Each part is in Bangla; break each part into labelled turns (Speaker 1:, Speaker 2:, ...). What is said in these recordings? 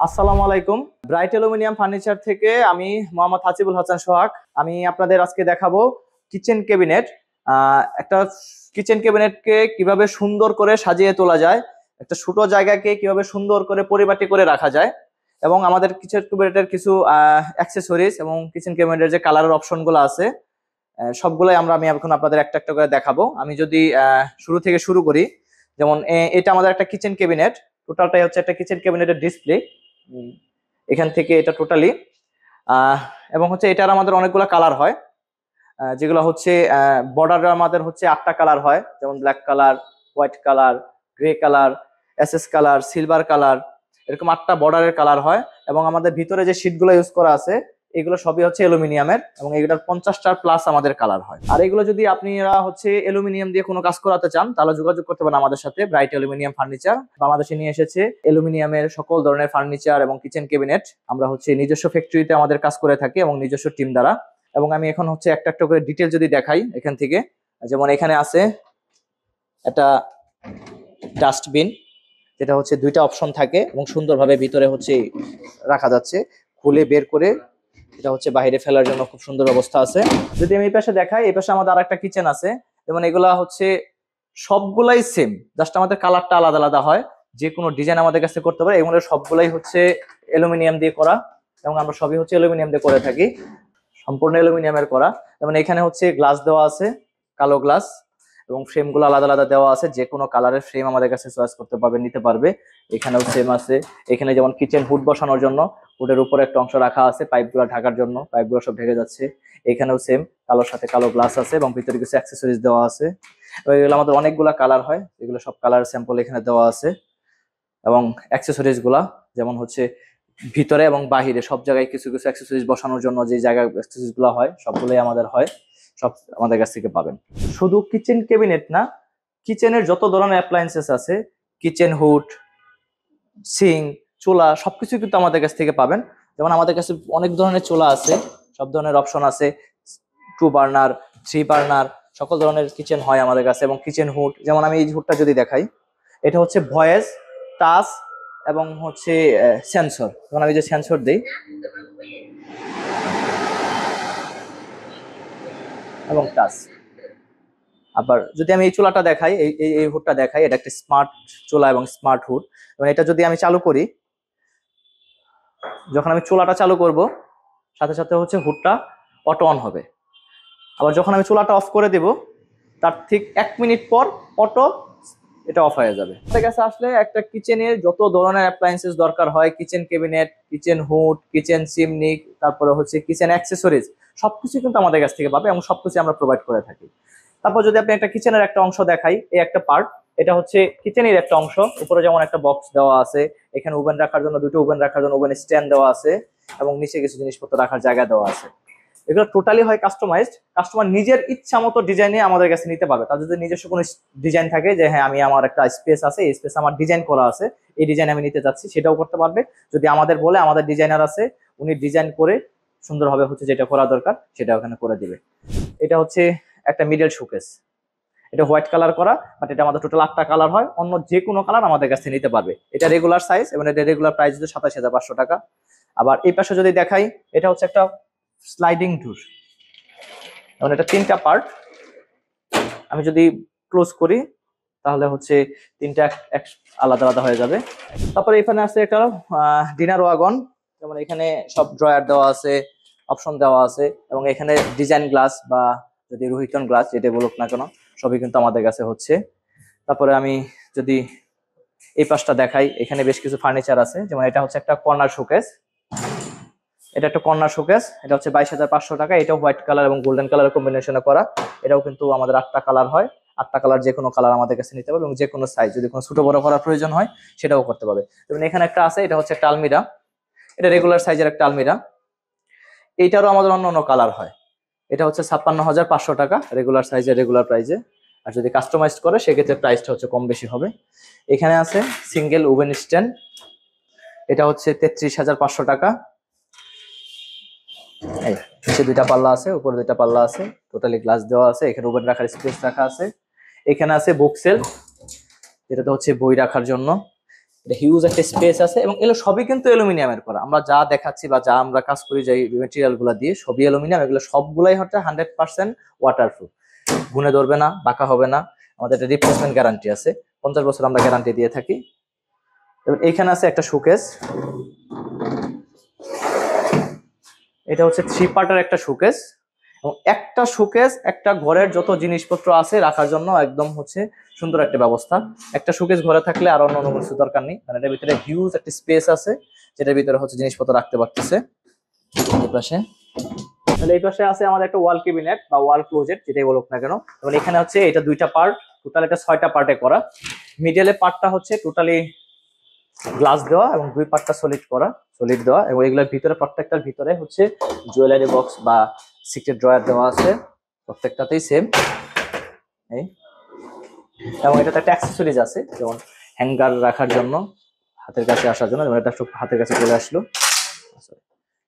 Speaker 1: আসসালামু আলাইকুম। ব্রাইট অ্যালুমিনিয়াম ফার্নিচার থেকে আমি মোহাম্মদ হাসিবুল হাসান সোহাগ। আমি আপনাদের আজকে দেখাবো কিচেন ক্যাবিনেট। একটা কিচেন ক্যাবিনেটকে কিভাবে সুন্দর করে সাজিয়ে তোলা যায়, একটা ছোট জায়গাকে কিভাবে সুন্দর করে পরিপাটি করে রাখা যায়, এবং আমাদের কিচেন ক্যাবিনেটের কিছু অ্যাক্সেসরিজ এবং কিচেন ক্যাবিনেটের যে কালারের অপশনগুলো আছে সবগুলাই আমি এখন আপনাদের একটা একটা করে দেখাবো। আমি যদি শুরু থেকে শুরু করি, যেমন এটা আমাদের একটা কিচেন ক্যাবিনেট। টোটালটাই হচ্ছে একটা কিচেন ক্যাবিনেটের ডিসপ্লে। এখান থেকে এটা টোটালি এবং হচ্ছে এটার আমাদের অনেকগুলো কালার হয়, যেগুলো হচ্ছে বর্ডার আমাদের হচ্ছে 8টা কালার হয়, যেমন black colour, white colour, grey colour, SS colour, silver colour, এরকম 8টা বর্ডারের কালার হয়। এবং আমাদের ভিতরে যে শীটগুলো ইউজ করা আছে এগুলো সবই হচ্ছে অ্যালুমিনিয়ামের, এবং এগুলোর 50টার প্লাস আমাদের কালার হয়। আর এগুলো যদি আপনারা হচ্ছে অ্যালুমিনিয়াম দিয়ে কোনো কাজ করাতে চান তাহলে যোগাযোগ করতে পারেন আমাদের সাথে। ব্রাইট অ্যালুমিনিয়াম ফার্নিচার বাংলাদেশে নিয়ে এসেছে অ্যালুমিনিয়ামের সকল ধরনের ফার্নিচার এবং কিচেন ক্যাবিনেট। আমরা হচ্ছে নিজস্ব ফ্যাক্টরিতে আমাদের কাজ করে থাকি এবং নিজস্ব টিম দ্বারা। এবং আমি এখন হচ্ছে একটা একটা করে ডিটেল যদি দেখাই এখান থেকে, যেমন এখানে আছে একটা ডাস্টবিন, যেটা হচ্ছে 2টা অপশন থাকে এবং সুন্দরভাবে ভিতরে হচ্ছে রাখা যাচ্ছে, খুলে বের করে এটা হচ্ছে বাইরে ফেলার জন্য খুব সুন্দর ব্যবস্থা আছে। যদি আমি এই পাশে দেখাই, এই পাশে আমাদের আরেকটা কিচেন আছে। যেমন এগুলা হচ্ছে সবগুলাই সেম, জাস্ট আমাদের কালারটা আলাদা আলাদা হয়। যে কোনো ডিজাইন আমাদের কাছে করতে পারে, এগুলো সবগুলাই হচ্ছে অ্যালুমিনিয়াম দিয়ে করা, এবং আমরা সবই হচ্ছে অ্যালুমিনিয়াম দিয়ে করে থাকি, সম্পূর্ণ অ্যালুমিনিয়ামের করা। যেমন এখানে হচ্ছে গ্লাস দেওয়া আছে, কালো গ্লাস, এবং ফ্রেম গুলো আলাদা আলাদা দেওয়া আছে। যে কোনো কালারের ফ্রেম আমাদের কাছে চয়েস করতে পারবে, নিতে পারবে। এখানেও সেম আছে। এখানে যেমন কিচেন হুড বসানোর জন্য হুডের উপরে একটা অংশ রাখা আছে পাইপগুলো ঢাকার জন্য, পাইপগুলো সব ঢেকে যাচ্ছে। এখানেও সেম কালোর সাথে কালো গ্লাস আছে এবং ভিতরে কিছু অ্যাক্সেসরিজ দেওয়া আছে। এগুলো আমাদের অনেকগুলা কালার হয়, এগুলো সব কালার স্যাম্পল এখানে দেওয়া আছে। এবং অ্যাক্সেসরিজ গুলা যেমন হচ্ছে ভিতরে এবং বাহিরে সব জায়গায় কিছু কিছু অ্যাক্সেসরিজ বসানোর জন্য যে জায়গায় অ্যাক্সেসরিজ গুলো হয় সবগুলোই আমাদের হয়, সব আমাদের কাছ থেকে পাবেন। শুধু কিচেন ক্যাবিনেট না, কিচেনের যত ধরনের অ্যাপ্লায়েন্সেস আছে, কিচেন হুড, সিঙ্ক, চুলা, সবকিছু কিন্তু আমাদের কাছ থেকে পাবেন। যেমন আমাদের কাছে অনেক ধরনের চুলা আছে, সব ধরনের অপশন আছে, 2 বার্নার, 3 বার্নার, সকল ধরনের কিচেন হয় আমাদের কাছে। এবং কিচেন হুড, যেমন আমি এই হুডটা যদি দেখাই, এটা হচ্ছে ভয়েস, টাচ এবং হচ্ছে সেন্সর। যেমন আমি যে সেন্সর দিই এবং টাচ। আবার যদি আমি এই চুলাটা দেখাই, এই হুডটা দেখাই, এটা একটা স্মার্ট চুলা এবং স্মার্ট হুড। এবং এটা যদি আমি চালু করি, যখন আমি চুলাটা চালু করব সাথে সাথে হচ্ছে হুডটা অটো অন হবে। আবার যখন আমি চুলাটা অফ করে দেব তার ঠিক 1 মিনিট পর অটো এটা অফ হয়ে যাবে। আমাদের কাছে আসলে একটা কিচেনের যত ধরনের অ্যাপ্লায়েন্সেস দরকার হয়, kitchen cabinet, kitchen hood, kitchen chimney, তারপরে হচ্ছে কিচেন অ্যাক্সেসরিজ, সবকিছু কিন্তু আমাদের কাছ থেকে পাবে এবং সবকিছু আমরা প্রোভাইড করে থাকি। তারপর যদি আপনি একটা কিচেনের একটা অংশ দেখাই, এই একটা পার্ট, এটা হচ্ছে কিচেনের একটা অংশ। উপরে যেমন একটা বক্স দেওয়া আছে, এখানে ওভেন রাখার জন্য, 2টো ওভেন রাখার জন্য ওভেন স্ট্যান্ড দেওয়া আছে, এবং নিচে কিছু জিনিসপত্র রাখার জায়গা দেওয়া আছে। এগুলো টোটালি হয় কাস্টমাইজড। কাস্টমার নিজের ইচ্ছা মতো ডিজাইনে আমাদের কাছে নিতে পারবে। তার যদি নিজস্ব কোনো ডিজাইন থাকে যে হ্যাঁ আমি আমার একটা স্পেস আছে, এই স্পেস আমার ডিজাইন করা আছে, এই ডিজাইন আমি নিতে চাচ্ছি, সেটাও করতে পারবে। যদি আমাদের বলে, আমাদের ডিজাইনার আছে, উনি ডিজাইন করে সুন্দরভাবে হচ্ছে যেটা করা দরকার সেটা ওখানে করে দিবে। এটা হচ্ছে একটা মিডল শোকেস, এটা হোয়াইট কালার করা, বাট এটা আমাদের টোটাল 8টা কালার হয়। অন্য যে কোনো কালার আমাদের কাছে নিতে পারবে। এটা রেগুলার সাইজ এবং এটা রেগুলার প্রাইস হচ্ছে 27,500 টাকা। আবার এই পাশে যদি দেখাই, এটা হচ্ছে একটা স্লাইডিং ডোর, এবং এটা 3টা পার্ট। আমি যদি ক্লোজ করি তাহলে হচ্ছে 3টা আলাদা আলাদা হয়ে যাবে। তারপরে এখানে আছে একটা ডিনার ওয়াগন, যেমন এখানে সব ড্রয়ার দেওয়া আছে, অপশন দেওয়া আছে, এবং এখানে ডিজাইন গ্লাস বা যদি রোহিতন গ্লাস যেটা বলুক না কেন সবই কিন্তু আমাদের কাছে হচ্ছে। তারপরে আমি যদি এই পাশটা দেখাই, এখানে বেশ কিছু ফার্নিচার আছে। যেমন এটা হচ্ছে একটা কর্নার শোকেস, এটা একটা কর্নার শোকেস, এটা হচ্ছে 22,500 টাকা। এটাও হোয়াইট কালার এবং গোল্ডেন কালার কম্বিনেশনে করা। এটাও কিন্তু আমাদের 8টা কালার হয়, 8টা কালার যে কোনো কালার আমাদের কাছে নিতে পারবে, এবং যে কোনো সাইজ, যদি কোনো ছোট বড় করার প্রয়োজন হয় সেটাও করতে পারবে। যেমন এখানে একটা আছে, এটা হচ্ছে একটা আলমিরা, এটা রেগুলার সাইজের একটা আলমিরা। এইটারও আমাদের অন্য অন্য কালার হয়। এটা হচ্ছে 56,500 টাকা রেগুলার সাইজের, রেগুলার প্রাইজে। আর যদি কাস্টমাইজ করে সেক্ষেত্রে প্রাইসটা হচ্ছে কম বেশি হবে। এখানে আছে সিঙ্গেল ওভেন স্ট্যান্ড, এটা হচ্ছে 33,500 টাকা। এই নিচে 2টা পাল্লা আছে, উপরে 2টা পাল্লা আছে, টোটালি গ্লাস দেওয়া আছে। এখানে ওভেন রাখার স্পেস রাখা আছে। এখানে আছে বুকসেল, যেটাতে হচ্ছে বই রাখার জন্য। এটা হিউজ একটা স্পেস আছে এবং এগুলো সবই কিন্তু অ্যালুমিনিয়ামের করা। আমরা যা দেখাচ্ছি বা যা আমরা কাজ করি যে মেটেরিয়াল গুলা দিয়ে সবই অ্যালুমিনিয়াম, এগুলো সবগুলাই হচ্ছে 100% ওয়াটারপ্রুফ, গুনে ধরবে না, বাঁকা হবে না। আমাদের একটা রিপ্লেসমেন্ট গ্যারান্টি আছে, 50 বছর আমরা গ্যারান্টি দিয়ে থাকি। এবং এইখানে আছে একটা শোকেস, এটা হচ্ছে 3 পার্টের একটা শোকেস। এবং একটা শোকেস একটা ঘরের যত জিনিসপত্র আছে রাখার জন্য একদম হচ্ছে সুন্দর একটা ব্যবস্থা। একটা শোকেস ঘরে থাকলে আর অন্য কোনো কিছু দরকার নেই, মানে এটার ভিতরে হিউজ একটা স্পেস আছে যেটার ভিতরে হচ্ছে জিনিসপত্র রাখতে পারতেছে। এই পাশে, তাহলে এই পাশে আছে আমাদের একটা ওয়াল ক্যাবিনেট বা ওয়াল ক্লোজেট যেটাই বলুক না কেন। এবং এখানে হচ্ছে এটা 2টা পার্ট, টোটাল এটা 6টা পার্টে করা। মিডলে পার্টটা হচ্ছে টোটালি গ্লাস দেওয়া এবং 2 পার্টটা সলিড দেওয়া। এবং এগুলোর ভিতরে প্রত্যেকটার ভিতরে হচ্ছে জুয়েলারি বক্স বা সিক্রেট ড্রয়ার দেওয়া আছে, প্রত্যেকটাতেই সেম। এই এবং এটাতে একটা অ্যাক্সেসরিজ আছে, যেমন হ্যাঙ্গার রাখার জন্য, হাতের কাছে আসার জন্য। যেমন এটা হাতের কাছে চলে আসলো,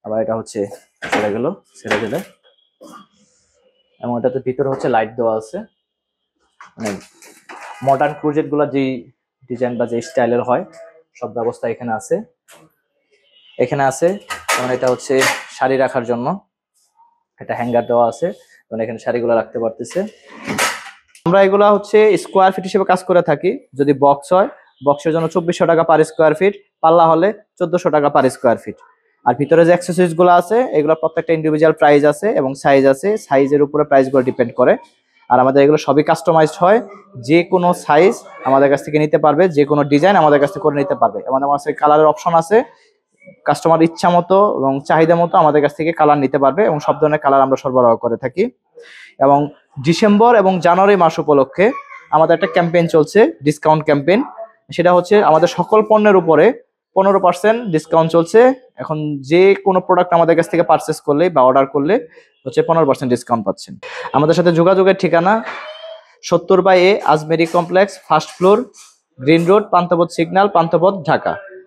Speaker 1: আবার এটা হচ্ছে ছেড়ে গেল, ছেড়ে গেলে। এবং এটাতে ভিতরে হচ্ছে লাইট দেওয়া আছে, মানে মডার্ন ক্লোজেট গুলা যেই ডিজাইন বা যে স্টাইলের হয় সব ব্যবস্থা এখানে আছে। যেমন এটা হচ্ছে শাড়ি রাখার জন্য, এটা হ্যাঙ্গার দেওয়া আছে, মানে এখানে শাড়িগুলো রাখতে পারতেছে। আমরা এগুলা হচ্ছে স্কোয়ার ফিট হিসেবে কাজ করে থাকি। যদি বক্স হয়, বক্সের জন্য 2400 টাকা পার স্কোয়ার ফিট, পাল্লা হলে 1400 টাকা পার স্কোয়ার ফিট। আর ভিতরে যে অ্যাক্সেসরিজ গুলো আছে এগুলো প্রত্যেকটা ইন্ডিভিজুয়াল প্রাইস আছে এবং সাইজ আছে, সাইজের উপরে প্রাইস গুলো ডিপেন্ড করে। আর আমাদের এগুলো সবই কাস্টমাইজড হয়, যে কোনো সাইজ আমাদের কাছ থেকে নিতে পারবে, যে কোনো ডিজাইন আমাদের কাছ থেকে করে নিতে পারবে। আমাদের কাছে কালারের অপশন আছে, কাস্টমার ইচ্ছা মতো এবং চাহিদা মতো আমাদের কাছ থেকে কালার নিতে পারবে এবং সব ধরনের কালার আমরা সরবরাহ করে থাকি। এবং ডিসেম্বর এবং জানুয়ারি মাস উপলক্ষে আমাদের একটা ক্যাম্পেইন চলছে, ডিসকাউন্ট ক্যাম্পেইন। সেটা হচ্ছে আমাদের সকল পণ্যের উপরে 15% ডিসকাউন্ট চলছে। এখন যে কোনো প্রোডাক্ট আমাদের কাছ থেকে পারচেস করলে বা অর্ডার করলে হচ্ছে 15% ডিসকাউন্ট পাচ্ছেন। আমাদের সাথে যোগাযোগের ঠিকানা 70/A Ajmeri complex, first floor, green road, Panthapath signal, Panthapath, Dhaka.